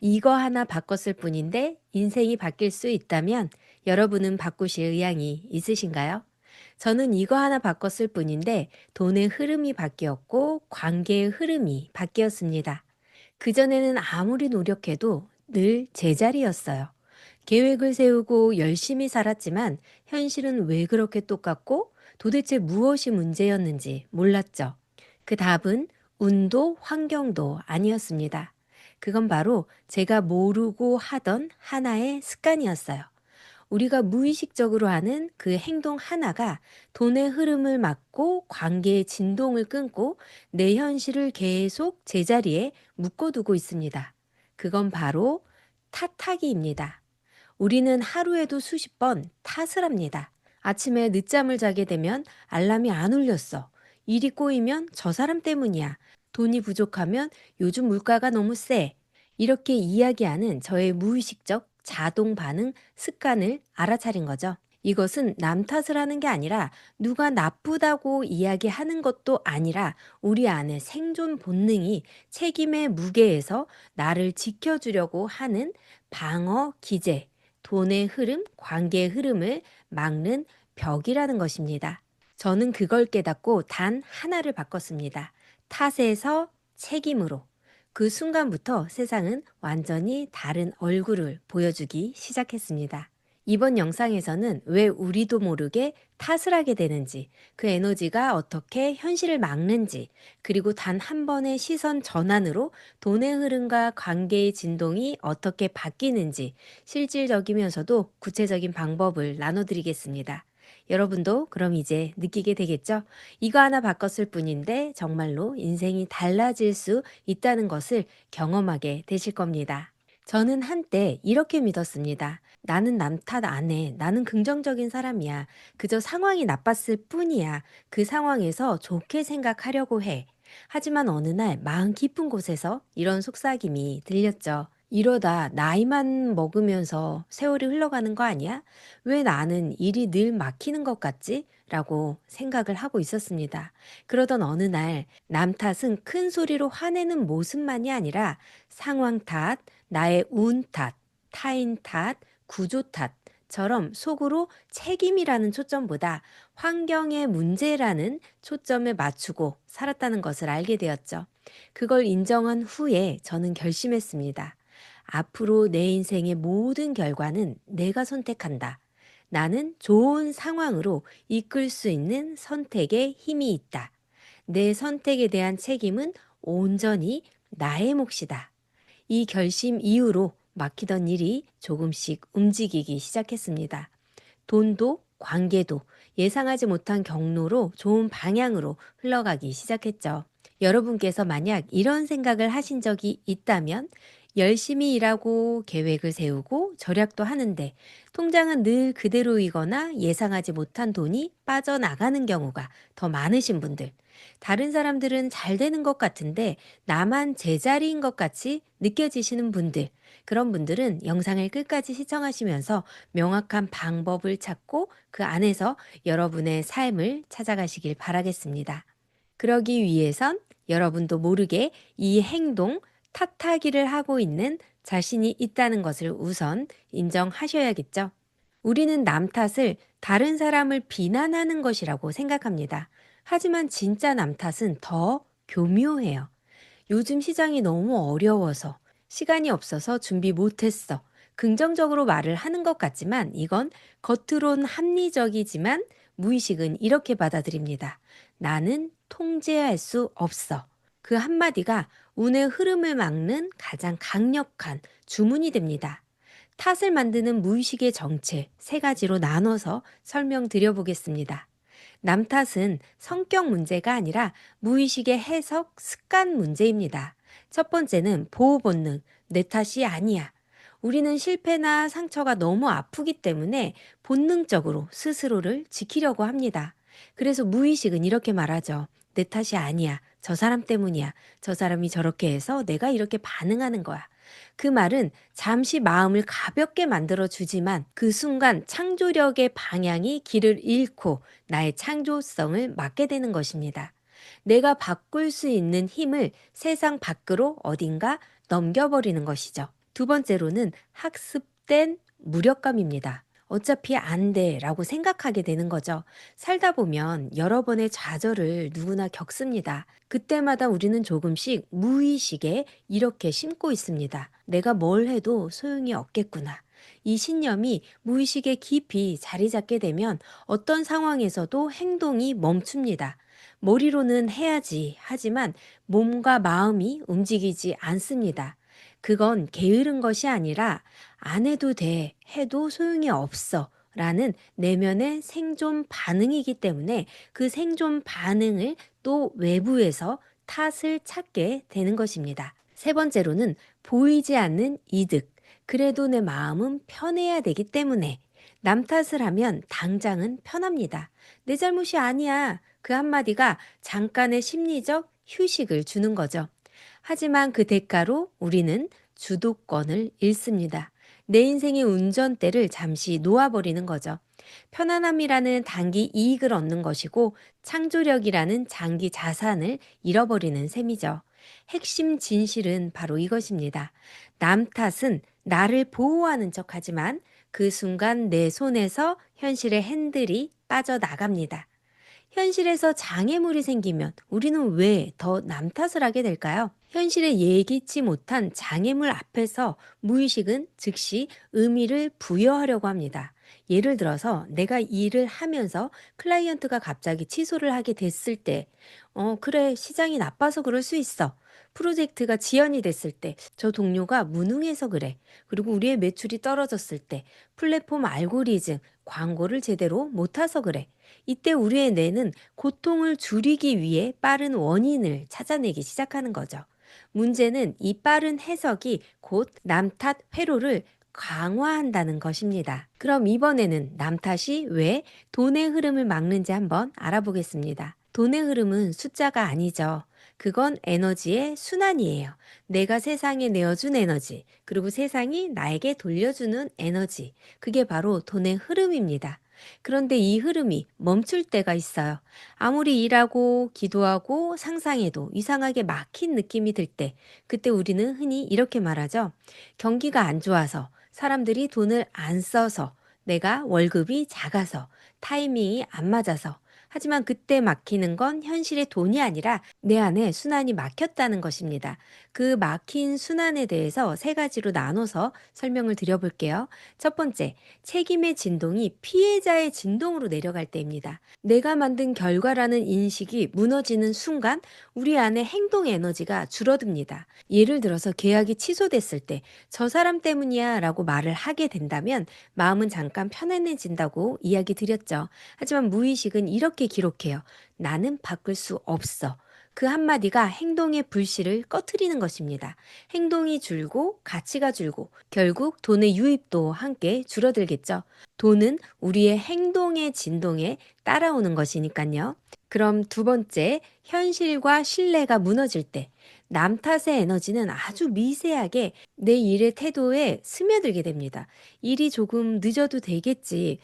이거 하나 바꿨을 뿐인데 인생이 바뀔 수 있다면 여러분은 바꾸실 의향이 있으신가요? 저는 이거 하나 바꿨을 뿐인데 돈의 흐름이 바뀌었고 관계의 흐름이 바뀌었습니다. 그전에는 아무리 노력해도 늘 제자리였어요. 계획을 세우고 열심히 살았지만 현실은 왜 그렇게 똑같고 도대체 무엇이 문제였는지 몰랐죠. 그 답은 운도 환경도 아니었습니다. 그건 바로 제가 모르고 하던 하나의 습관이었어요. 우리가 무의식적으로 하는 그 행동 하나가 돈의 흐름을 막고 관계의 진동을 끊고 내 현실을 계속 제자리에 묶어두고 있습니다. 그건 바로 탓하기입니다. 우리는 하루에도 수십 번 탓을 합니다. 아침에 늦잠을 자게 되면 알람이 안 울렸어. 일이 꼬이면 저 사람 때문이야. 돈이 부족하면 요즘 물가가 너무 세. 이렇게 이야기하는 저의 무의식적 자동 반응 습관을 알아차린 거죠. 이것은 남 탓을 하는 게 아니라 누가 나쁘다고 이야기하는 것도 아니라 우리 안에 생존 본능이 책임의 무게에서 나를 지켜주려고 하는 방어 기제, 돈의 흐름, 관계의 흐름을 막는 벽이라는 것입니다. 저는 그걸 깨닫고 단 하나를 바꿨습니다. 탓에서 책임으로. 그 순간부터 세상은 완전히 다른 얼굴을 보여주기 시작했습니다. 이번 영상에서는 왜 우리도 모르게 탓을 하게 되는지, 그 에너지가 어떻게 현실을 막는지, 그리고 단 한 번의 시선 전환으로 돈의 흐름과 관계의 진동이 어떻게 바뀌는지 실질적이면서도 구체적인 방법을 나눠드리겠습니다. 여러분도 그럼 이제 느끼게 되겠죠? 이거 하나 바꿨을 뿐인데 정말로 인생이 달라질 수 있다는 것을 경험하게 되실 겁니다. 저는 한때 이렇게 믿었습니다. 나는 남 탓 안 해. 나는 긍정적인 사람이야. 그저 상황이 나빴을 뿐이야. 그 상황에서 좋게 생각하려고 해. 하지만 어느 날 마음 깊은 곳에서 이런 속삭임이 들렸죠. 이러다 나이만 먹으면서 세월이 흘러가는 거 아니야? 왜 나는 일이 늘 막히는 것 같지? 라고 생각을 하고 있었습니다. 그러던 어느 날 남 탓은 큰 소리로 화내는 모습만이 아니라 상황 탓, 나의 운 탓, 타인 탓, 구조 탓처럼 속으로 책임이라는 초점보다 환경의 문제라는 초점에 맞추고 살았다는 것을 알게 되었죠. 그걸 인정한 후에 저는 결심했습니다. 앞으로 내 인생의 모든 결과는 내가 선택한다. 나는 좋은 상황으로 이끌 수 있는 선택에 힘이 있다. 내 선택에 대한 책임은 온전히 나의 몫이다. 이 결심 이후로 막히던 일이 조금씩 움직이기 시작했습니다. 돈도 관계도 예상하지 못한 경로로 좋은 방향으로 흘러가기 시작했죠. 여러분께서 만약 이런 생각을 하신 적이 있다면 열심히 일하고 계획을 세우고 절약도 하는데 통장은 늘 그대로이거나 예상하지 못한 돈이 빠져나가는 경우가 더 많으신 분들, 다른 사람들은 잘 되는 것 같은데 나만 제자리인 것 같이 느껴지시는 분들, 그런 분들은 영상을 끝까지 시청하시면서 명확한 방법을 찾고 그 안에서 여러분의 삶을 찾아가시길 바라겠습니다. 그러기 위해선 여러분도 모르게 이 행동, 탓하기를 하고 있는 자신이 있다는 것을 우선 인정하셔야겠죠. 우리는 남 탓을 다른 사람을 비난하는 것이라고 생각합니다. 하지만 진짜 남 탓은 더 교묘해요. 요즘 시장이 너무 어려워서, 시간이 없어서 준비 못했어. 긍정적으로 말을 하는 것 같지만 이건 겉으론 합리적이지만 무의식은 이렇게 받아들입니다. 나는 통제할 수 없어. 그 한마디가 운의 흐름을 막는 가장 강력한 주문이 됩니다. 탓을 만드는 무의식의 정체 세 가지로 나눠서 설명드려 보겠습니다. 남 탓은 성격 문제가 아니라 무의식의 해석 습관 문제입니다. 첫 번째는 보호 본능, 내 탓이 아니야. 우리는 실패나 상처가 너무 아프기 때문에 본능적으로 스스로를 지키려고 합니다. 그래서 무의식은 이렇게 말하죠. 내 탓이 아니야. 저 사람 때문이야. 저 사람이 저렇게 해서 내가 이렇게 반응하는 거야. 그 말은 잠시 마음을 가볍게 만들어 주지만 그 순간 창조력의 방향이 길을 잃고 나의 창조성을 막게 되는 것입니다. 내가 바꿀 수 있는 힘을 세상 밖으로 어딘가 넘겨버리는 것이죠. 두 번째로는 학습된 무력감입니다. 어차피 안 돼 라고 생각하게 되는 거죠. 살다 보면 여러 번의 좌절을 누구나 겪습니다. 그때마다 우리는 조금씩 무의식에 이렇게 심고 있습니다. 내가 뭘 해도 소용이 없겠구나. 이 신념이 무의식에 깊이 자리 잡게 되면 어떤 상황에서도 행동이 멈춥니다. 머리로는 해야지 하지만 몸과 마음이 움직이지 않습니다. 그건 게으른 것이 아니라 안 해도 돼, 해도 소용이 없어 라는 내면의 생존 반응이기 때문에 그 생존 반응을 또 외부에서 탓을 찾게 되는 것입니다. 세 번째로는 보이지 않는 이득. 그래도 내 마음은 편해야 되기 때문에 남 탓을 하면 당장은 편합니다. 내 잘못이 아니야. 그 한마디가 잠깐의 심리적 휴식을 주는 거죠. 하지만 그 대가로 우리는 주도권을 잃습니다. 내 인생의 운전대를 잠시 놓아버리는 거죠. 편안함이라는 단기 이익을 얻는 것이고 창조력이라는 장기 자산을 잃어버리는 셈이죠. 핵심 진실은 바로 이것입니다. 남 탓은 나를 보호하는 척 하지만 그 순간 내 손에서 현실의 핸들이 빠져나갑니다. 현실에서 장애물이 생기면 우리는 왜 더 남 탓을 하게 될까요? 현실에 예기치 못한 장애물 앞에서 무의식은 즉시 의미를 부여하려고 합니다. 예를 들어서 내가 일을 하면서 클라이언트가 갑자기 취소를 하게 됐을 때, 그래, 시장이 나빠서 그럴 수 있어. 프로젝트가 지연이 됐을 때, 저 동료가 무능해서 그래. 그리고 우리의 매출이 떨어졌을 때, 플랫폼 알고리즘, 광고를 제대로 못 타서 그래. 이때 우리의 뇌는 고통을 줄이기 위해 빠른 원인을 찾아내기 시작하는 거죠. 문제는 이 빠른 해석이 곧 남 탓 회로를 강화한다는 것입니다. 그럼 이번에는 남 탓이 왜 돈의 흐름을 막는지 한번 알아보겠습니다. 돈의 흐름은 숫자가 아니죠. 그건 에너지의 순환이에요. 내가 세상에 내어준 에너지, 그리고 세상이 나에게 돌려주는 에너지. 그게 바로 돈의 흐름입니다. 그런데 이 흐름이 멈출 때가 있어요. 아무리 일하고 기도하고 상상해도 이상하게 막힌 느낌이 들 때, 그때 우리는 흔히 이렇게 말하죠. 경기가 안 좋아서, 사람들이 돈을 안 써서, 내가 월급이 작아서, 타이밍이 안 맞아서. 하지만 그때 막히는 건 현실의 돈이 아니라 내 안에 순환이 막혔다는 것입니다. 그 막힌 순환에 대해서 세 가지로 나눠서 설명을 드려볼게요. 첫 번째, 책임의 진동이 피해자의 진동으로 내려갈 때입니다. 내가 만든 결과라는 인식이 무너지는 순간 우리 안에 행동 에너지가 줄어듭니다. 예를 들어서 계약이 취소됐을 때 저 사람 때문이야 라고 말을 하게 된다면 마음은 잠깐 편안해진다고 이야기 드렸죠. 하지만 무의식은 이렇게 기록해요. 나는 바꿀 수 없어. 그 한마디가 행동의 불씨를 꺼트리는 것입니다. 행동이 줄고 가치가 줄고 결국 돈의 유입도 함께 줄어들겠죠. 돈은 우리의 행동의 진동에 따라오는 것이니까요. 그럼 두 번째, 현실과 신뢰가 무너질 때 남 탓의 에너지는 아주 미세하게 내 일의 태도에 스며들게 됩니다. 일이 조금 늦어도 되겠지.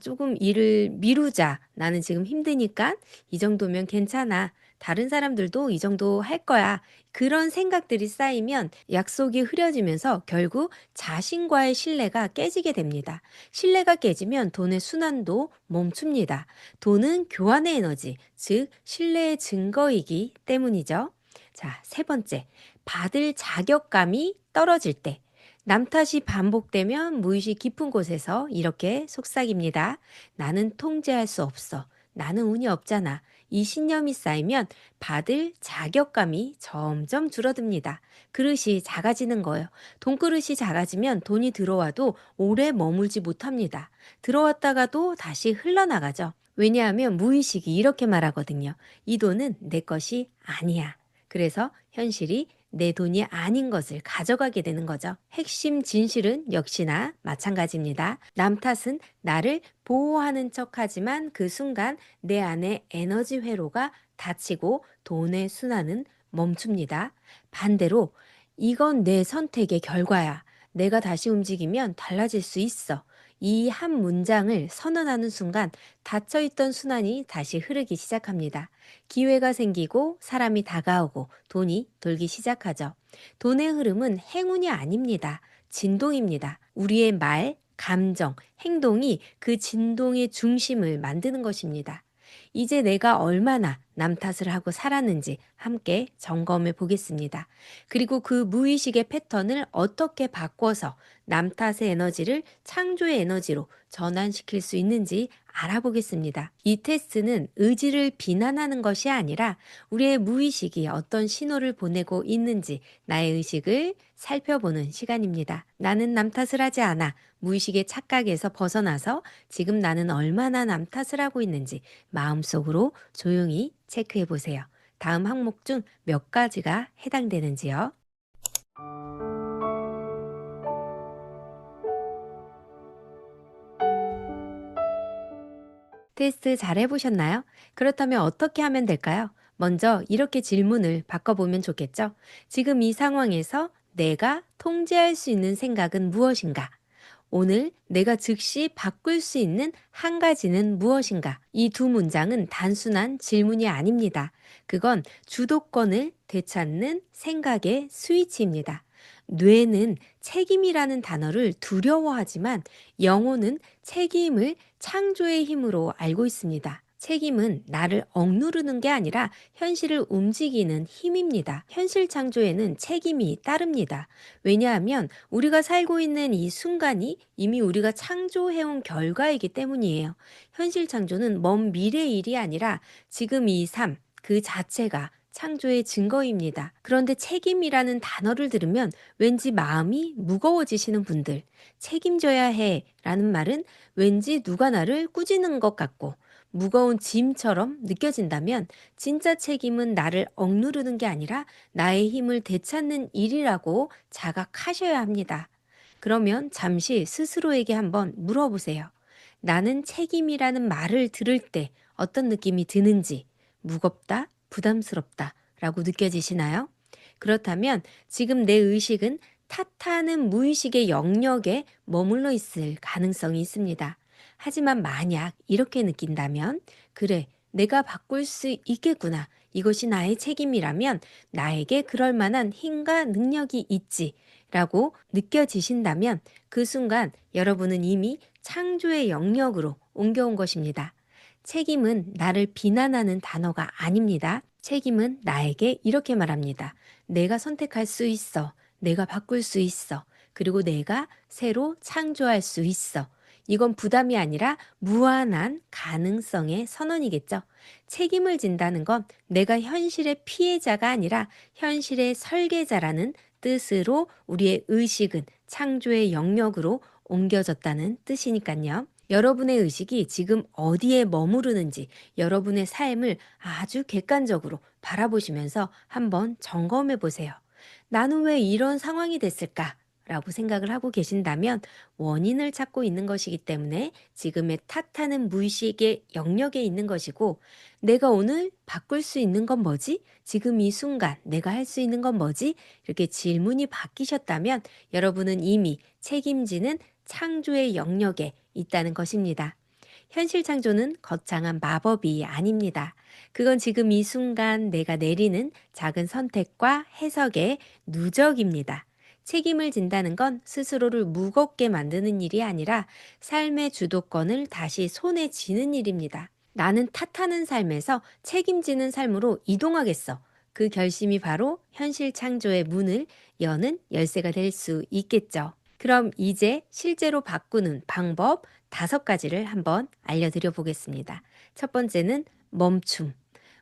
조금 일을 미루자. 나는 지금 힘드니까 이 정도면 괜찮아. 다른 사람들도 이 정도 할 거야. 그런 생각들이 쌓이면 약속이 흐려지면서 결국 자신과의 신뢰가 깨지게 됩니다. 신뢰가 깨지면 돈의 순환도 멈춥니다. 돈은 교환의 에너지, 즉 신뢰의 증거이기 때문이죠. 자, 세 번째, 받을 자격감이 떨어질 때. 남 탓이 반복되면 무의식 깊은 곳에서 이렇게 속삭입니다. 나는 통제할 수 없어. 나는 운이 없잖아. 이 신념이 쌓이면 받을 자격감이 점점 줄어듭니다. 그릇이 작아지는 거예요. 돈그릇이 작아지면 돈이 들어와도 오래 머물지 못합니다. 들어왔다가도 다시 흘러나가죠. 왜냐하면 무의식이 이렇게 말하거든요. 이 돈은 내 것이 아니야. 그래서 현실이 내 돈이 아닌 것을 가져가게 되는 거죠. 핵심 진실은 역시나 마찬가지입니다. 남 탓은 나를 보호하는 척하지만 그 순간 내 안에 에너지 회로가 닫히고 돈의 순환은 멈춥니다. 반대로 이건 내 선택의 결과야. 내가 다시 움직이면 달라질 수 있어. 이 한 문장을 선언하는 순간 닫혀있던 순환이 다시 흐르기 시작합니다. 기회가 생기고 사람이 다가오고 돈이 돌기 시작하죠. 돈의 흐름은 행운이 아닙니다. 진동입니다. 우리의 말, 감정, 행동이 그 진동의 중심을 만드는 것입니다. 이제 내가 얼마나 남 탓을 하고 살았는지 함께 점검해 보겠습니다. 그리고 그 무의식의 패턴을 어떻게 바꿔서 남 탓의 에너지를 창조의 에너지로 전환시킬 수 있는지 알아보겠습니다. 이 테스트는 의지를 비난하는 것이 아니라 우리의 무의식이 어떤 신호를 보내고 있는지 나의 의식을 살펴보는 시간입니다. 나는 남 탓을 하지 않아. 무의식의 착각에서 벗어나서 지금 나는 얼마나 남 탓을 하고 있는지 마음속으로 조용히 체크해 보세요. 다음 항목 중 몇 가지가 해당되는지요. 테스트 잘 해보셨나요? 그렇다면 어떻게 하면 될까요? 먼저 이렇게 질문을 바꿔보면 좋겠죠? 지금 이 상황에서 내가 통제할 수 있는 생각은 무엇인가? 오늘 내가 즉시 바꿀 수 있는 한 가지는 무엇인가? 이 두 문장은 단순한 질문이 아닙니다. 그건 주도권을 되찾는 생각의 스위치입니다. 뇌는 책임이라는 단어를 두려워하지만 영혼은 책임을 창조의 힘으로 알고 있습니다. 책임은 나를 억누르는 게 아니라 현실을 움직이는 힘입니다. 현실 창조에는 책임이 따릅니다. 왜냐하면 우리가 살고 있는 이 순간이 이미 우리가 창조해온 결과이기 때문이에요. 현실 창조는 먼 미래의 일이 아니라 지금 이 삶, 그 자체가 창조의 증거입니다. 그런데 책임이라는 단어를 들으면 왠지 마음이 무거워지시는 분들, 책임져야 해 라는 말은 왠지 누가 나를 꾸짖는 것 같고 무거운 짐처럼 느껴진다면 진짜 책임은 나를 억누르는 게 아니라 나의 힘을 되찾는 일이라고 자각하셔야 합니다. 그러면 잠시 스스로에게 한번 물어보세요. 나는 책임이라는 말을 들을 때 어떤 느낌이 드는지, 무겁다, 부담스럽다 라고 느껴지시나요? 그렇다면 지금 내 의식은 탓하는 무의식의 영역에 머물러 있을 가능성이 있습니다. 하지만 만약 이렇게 느낀다면, 그래, 내가 바꿀 수 있겠구나. 이것이 나의 책임이라면 나에게 그럴 만한 힘과 능력이 있지. 라고 느껴지신다면 그 순간 여러분은 이미 창조의 영역으로 옮겨온 것입니다. 책임은 나를 비난하는 단어가 아닙니다. 책임은 나에게 이렇게 말합니다. 내가 선택할 수 있어. 내가 바꿀 수 있어. 그리고 내가 새로 창조할 수 있어. 이건 부담이 아니라 무한한 가능성의 선언이겠죠. 책임을 진다는 건 내가 현실의 피해자가 아니라 현실의 설계자라는 뜻으로 우리의 의식은 창조의 영역으로 옮겨졌다는 뜻이니까요. 여러분의 의식이 지금 어디에 머무르는지 여러분의 삶을 아주 객관적으로 바라보시면서 한번 점검해 보세요. 나는 왜 이런 상황이 됐을까? 라고 생각을 하고 계신다면 원인을 찾고 있는 것이기 때문에 지금의 탓하는 무의식의 영역에 있는 것이고, 내가 오늘 바꿀 수 있는 건 뭐지? 지금 이 순간 내가 할 수 있는 건 뭐지? 이렇게 질문이 바뀌셨다면 여러분은 이미 책임지는 창조의 영역에 있다는 것입니다. 현실 창조는 거창한 마법이 아닙니다. 그건 지금 이 순간 내가 내리는 작은 선택과 해석의 누적입니다. 책임을 진다는 건 스스로를 무겁게 만드는 일이 아니라 삶의 주도권을 다시 손에 쥐는 일입니다. 나는 탓하는 삶에서 책임지는 삶으로 이동하겠어. 그 결심이 바로 현실 창조의 문을 여는 열쇠가 될 수 있겠죠. 그럼 이제 실제로 바꾸는 방법 5가지를 한번 알려드려 보겠습니다. 첫 번째는 멈춤.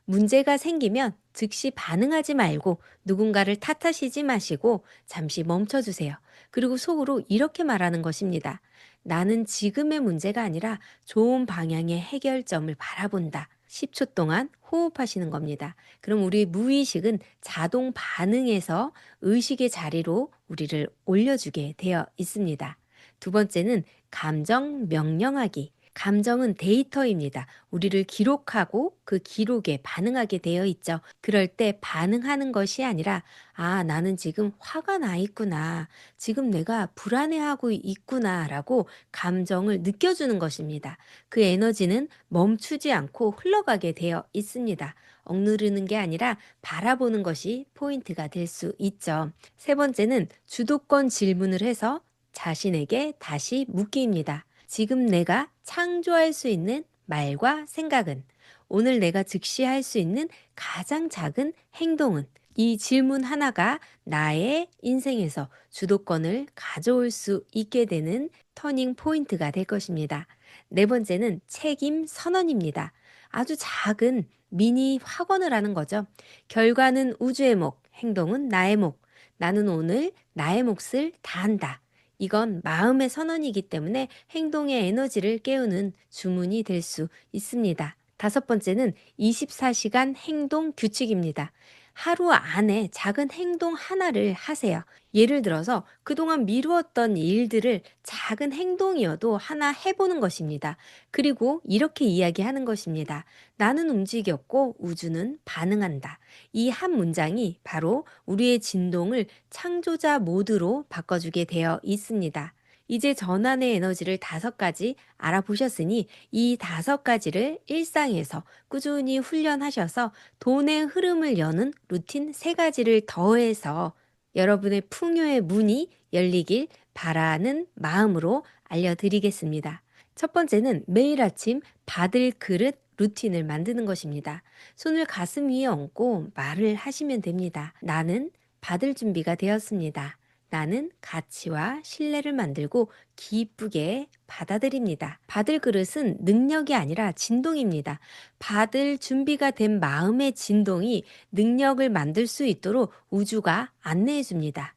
문제가 생기면 즉시 반응하지 말고 누군가를 탓하시지 마시고 잠시 멈춰주세요. 그리고 속으로 이렇게 말하는 것입니다. 나는 지금의 문제가 아니라 좋은 방향의 해결점을 바라본다. 10초 동안 호흡하시는 겁니다. 그럼 우리 무의식은 자동 반응에서 의식의 자리로 우리를 올려주게 되어 있습니다. 두 번째는 감정 명령하기. 감정은 데이터입니다. 우리를 기록하고 그 기록에 반응하게 되어 있죠. 그럴 때 반응하는 것이 아니라, 아, 나는 지금 화가 나 있구나. 지금 내가 불안해하고 있구나라고 감정을 느껴주는 것입니다. 그 에너지는 멈추지 않고 흘러가게 되어 있습니다. 억누르는 게 아니라 바라보는 것이 포인트가 될 수 있죠. 세 번째는 주도권 질문을 해서 자신에게 다시 묻기입니다. 지금 내가 창조할 수 있는 말과 생각은? 오늘 내가 즉시 할 수 있는 가장 작은 행동은? 이 질문 하나가 나의 인생에서 주도권을 가져올 수 있게 되는 터닝 포인트가 될 것입니다. 네 번째는 책임 선언입니다. 아주 작은 미니 확언을 하는 거죠. 결과는 우주의 목, 행동은 나의 목. 나는 오늘 나의 몫을 다한다. 이건 마음의 선언이기 때문에 행동의 에너지를 깨우는 주문이 될 수 있습니다. 다섯 번째는 24시간 행동 규칙입니다. 하루 안에 작은 행동 하나를 하세요. 예를 들어서 그동안 미루었던 일들을 작은 행동이어도 하나 해보는 것입니다. 그리고 이렇게 이야기하는 것입니다. 나는 움직였고 우주는 반응한다. 이 한 문장이 바로 우리의 진동을 창조자 모드로 바꿔주게 되어 있습니다. 이제 전환의 에너지를 5가지 알아보셨으니 이 5가지를 일상에서 꾸준히 훈련하셔서 돈의 흐름을 여는 루틴 3가지를 더해서 여러분의 풍요의 문이 열리길 바라는 마음으로 알려드리겠습니다. 첫 번째는 매일 아침 받을 그릇 루틴을 만드는 것입니다. 손을 가슴 위에 얹고 말을 하시면 됩니다. 나는 받을 준비가 되었습니다. 나는 가치와 신뢰를 만들고 기쁘게 받아들입니다. 받을 그릇은 능력이 아니라 진동입니다. 받을 준비가 된 마음의 진동이 능력을 만들 수 있도록 우주가 안내해 줍니다.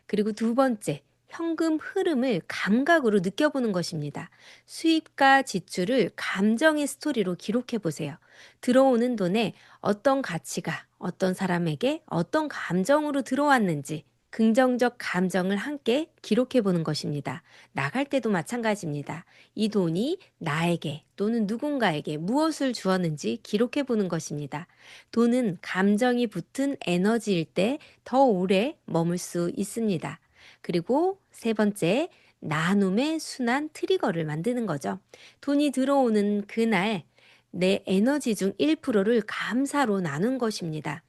그리고 두 번째, 현금 흐름을 감각으로 느껴보는 것입니다. 수입과 지출을 감정의 스토리로 기록해 보세요. 들어오는 돈에 어떤 가치가 어떤 사람에게 어떤 감정으로 들어왔는지 긍정적 감정을 함께 기록해 보는 것입니다. 나갈 때도 마찬가지입니다. 이 돈이 나에게 또는 누군가에게 무엇을 주었는지 기록해 보는 것입니다. 돈은 감정이 붙은 에너지일 때 더 오래 머물 수 있습니다. 그리고 세 번째, 나눔의 순환 트리거를 만드는 거죠. 돈이 들어오는 그날 내 에너지 중 1%를 감사로 나눈 것입니다.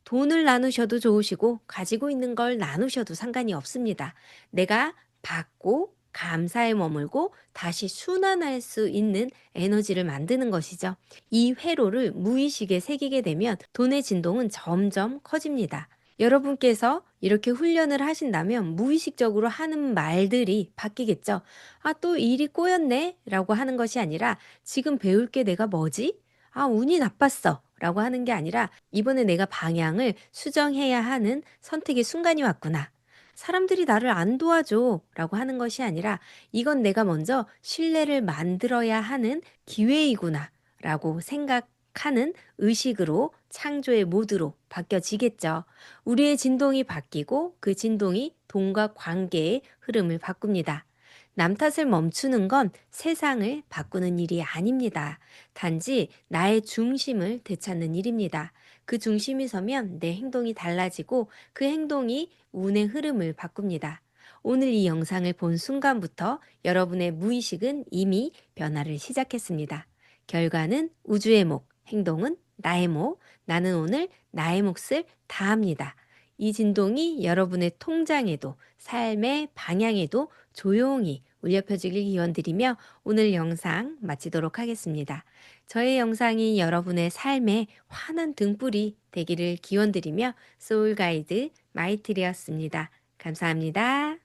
돈을 나누셔도 좋으시고 가지고 있는 걸 나누셔도 상관이 없습니다. 내가 받고 감사에 머물고 다시 순환할 수 있는 에너지를 만드는 것이죠. 이 회로를 무의식에 새기게 되면 돈의 진동은 점점 커집니다. 여러분께서 이렇게 훈련을 하신다면 무의식적으로 하는 말들이 바뀌겠죠. 아, 또 일이 꼬였네? 라고 하는 것이 아니라 지금 배울 게 내가 뭐지? 아, 운이 나빴어. 라고 하는 게 아니라 이번에 내가 방향을 수정해야 하는 선택의 순간이 왔구나. 사람들이 나를 안 도와줘. 라고 하는 것이 아니라 이건 내가 먼저 신뢰를 만들어야 하는 기회이구나. 라고 생각하는 의식으로 창조의 모드로 바뀌어지겠죠. 우리의 진동이 바뀌고 그 진동이 돈과 관계의 흐름을 바꿉니다. 남 탓을 멈추는 건 세상을 바꾸는 일이 아닙니다. 단지 나의 중심을 되찾는 일입니다. 그 중심이 서면 내 행동이 달라지고 그 행동이 운의 흐름을 바꿉니다. 오늘 이 영상을 본 순간부터 여러분의 무의식은 이미 변화를 시작했습니다. 결과는 우주의 목, 행동은 나의 목, 나는 오늘 나의 몫을 다합니다. 이 진동이 여러분의 통장에도 삶의 방향에도 조용히 울려 펴지길 기원드리며 오늘 영상 마치도록 하겠습니다. 저의 영상이 여러분의 삶에 환한 등불이 되기를 기원드리며 소울 가이드 마이트리였습니다. 감사합니다.